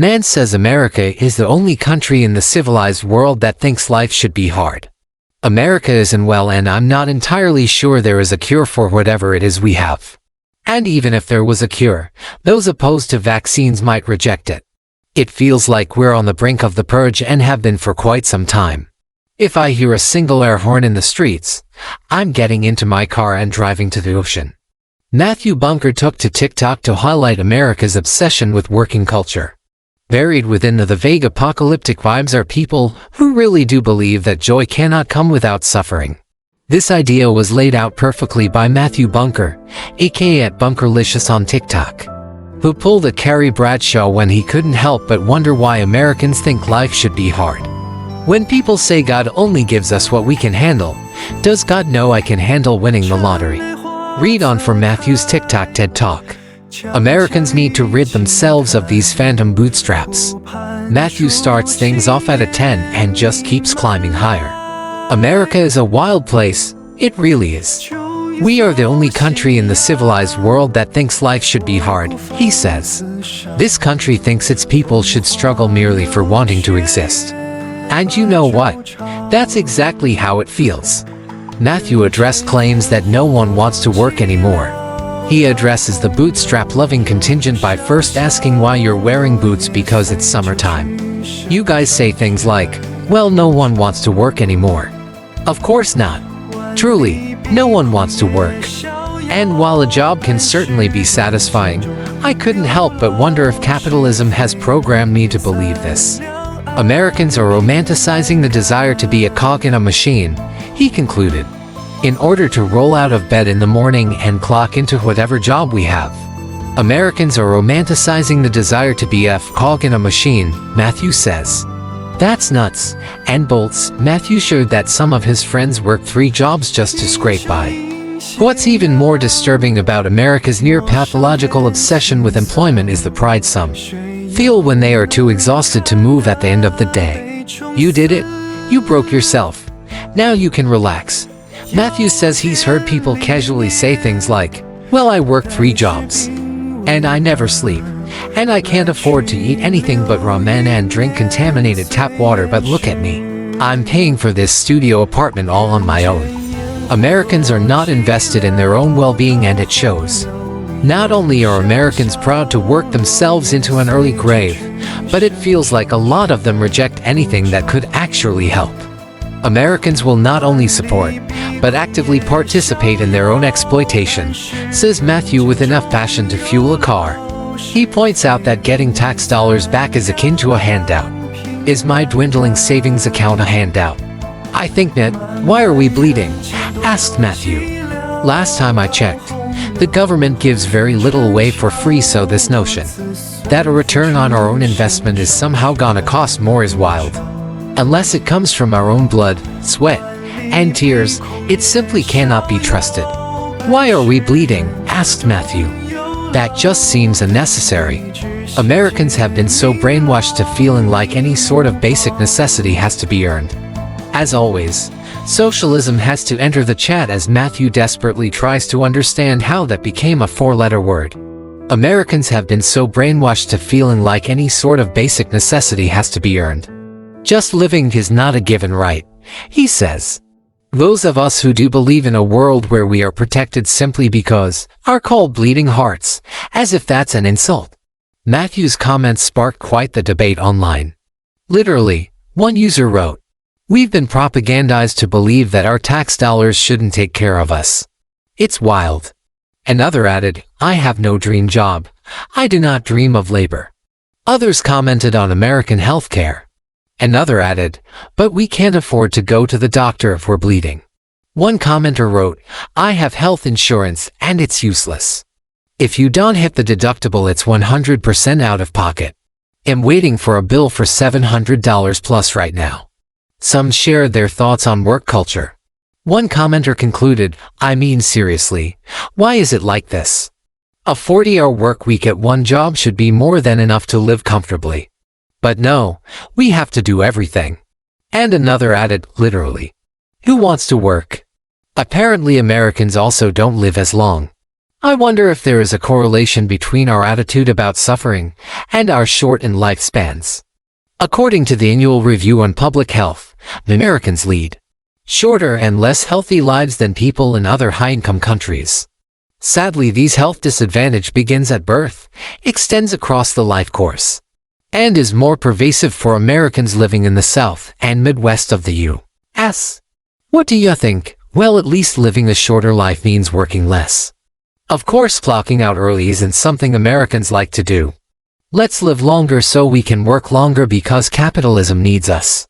Man says America is the only country in the civilized world that thinks life should be hard. America isn't well, and I'm not entirely sure there is a cure for whatever it is we have. And even if there was a cure, those opposed to vaccines might reject it. It feels like we're on the brink of the purge and have been for quite some time. If I hear a single air horn in the streets, I'm getting into my car and driving to the ocean. Matthew Bunker took to TikTok to highlight America's obsession with working culture. Buried within the vague apocalyptic vibes are people who really do believe that joy cannot come without suffering. This idea was laid out perfectly by Matthew Bunker, aka @Bunkerlicious on TikTok, who pulled a Carrie Bradshaw when he couldn't help but wonder why Americans think life should be hard. When people say God only gives us what we can handle, does God know I can handle winning the lottery? Read on for Matthew's TikTok TED Talk. Americans need to rid themselves of these phantom bootstraps. Matthew starts things off at a 10 and just keeps climbing higher. America is a wild place, it really is. We are the only country in the civilized world that thinks life should be hard, he says. This country thinks its people should struggle merely for wanting to exist. And you know what? That's exactly how it feels. Matthew addressed claims that no one wants to work anymore. He addresses the bootstrap-loving contingent by first asking why you're wearing boots because it's summertime. You guys say things like, well, no one wants to work anymore. Of course not. Truly, no one wants to work. And while a job can certainly be satisfying, I couldn't help but wonder if capitalism has programmed me to believe this. Americans are romanticizing the desire to be a cog in a machine, he concluded. In order to roll out of bed in the morning and clock into whatever job we have. Americans are romanticizing the desire to be a cog in a machine, Matthew says. That's nuts and bolts. Matthew shared that some of his friends work 3 jobs just to scrape by. What's even more disturbing about America's near-pathological obsession with employment is the pride some feel when they are too exhausted to move at the end of the day. You did it. You broke yourself. Now you can relax. Matthew says he's heard people casually say things like, well, I work 3 jobs. And I never sleep. And I can't afford to eat anything but ramen and drink contaminated tap water, but look at me. I'm paying for this studio apartment all on my own. Americans are not invested in their own well-being, and it shows. Not only are Americans proud to work themselves into an early grave, but it feels like a lot of them reject anything that could actually help. Americans will not only support, but actively participate in their own exploitation, says Matthew with enough passion to fuel a car. He points out that getting tax dollars back is akin to a handout. Is my dwindling savings account a handout? I think not. Why are we bleeding? Asked Matthew. Last time I checked, the government gives very little away for free, so this notion that a return on our own investment is somehow gonna cost more is wild. Unless it comes from our own blood, sweat, and tears, it simply cannot be trusted. Why are we bleeding? Asked Matthew. That just seems unnecessary. Americans have been so brainwashed to feeling like any sort of basic necessity has to be earned. As always, socialism has to enter the chat as Matthew desperately tries to understand how that became a 4-letter word. Americans have been so brainwashed to feeling like any sort of basic necessity has to be earned. Just living is not a given right, he says. Those of us who do believe in a world where we are protected simply because are called bleeding hearts, as if that's an insult. Matthew's comments sparked quite the debate online. Literally, one user wrote, "We've been propagandized to believe that our tax dollars shouldn't take care of us. It's wild." Another added, "I have no dream job. I do not dream of labor." Others commented on American healthcare. Another added, "But we can't afford to go to the doctor if we're bleeding." One commenter wrote, "I have health insurance and it's useless. If you don't hit the deductible, it's 100% out of pocket. I'm waiting for a bill for $700 plus right now." Some shared their thoughts on work culture. One commenter concluded, "I mean seriously, why is it like this? A 40-hour work week at one job should be more than enough to live comfortably. But no, we have to do everything." And another added, literally, "Who wants to work?" Apparently Americans also don't live as long. I wonder if there is a correlation between our attitude about suffering and our shortened lifespans. According to the annual review on public health, Americans lead shorter and less healthy lives than people in other high-income countries. Sadly, these health disadvantage begins at birth, extends across the life course, and is more pervasive for Americans living in the South and Midwest of the U.S. What do you think? Well, at least living a shorter life means working less. Of course, clocking out early isn't something Americans like to do. Let's live longer so we can work longer because capitalism needs us.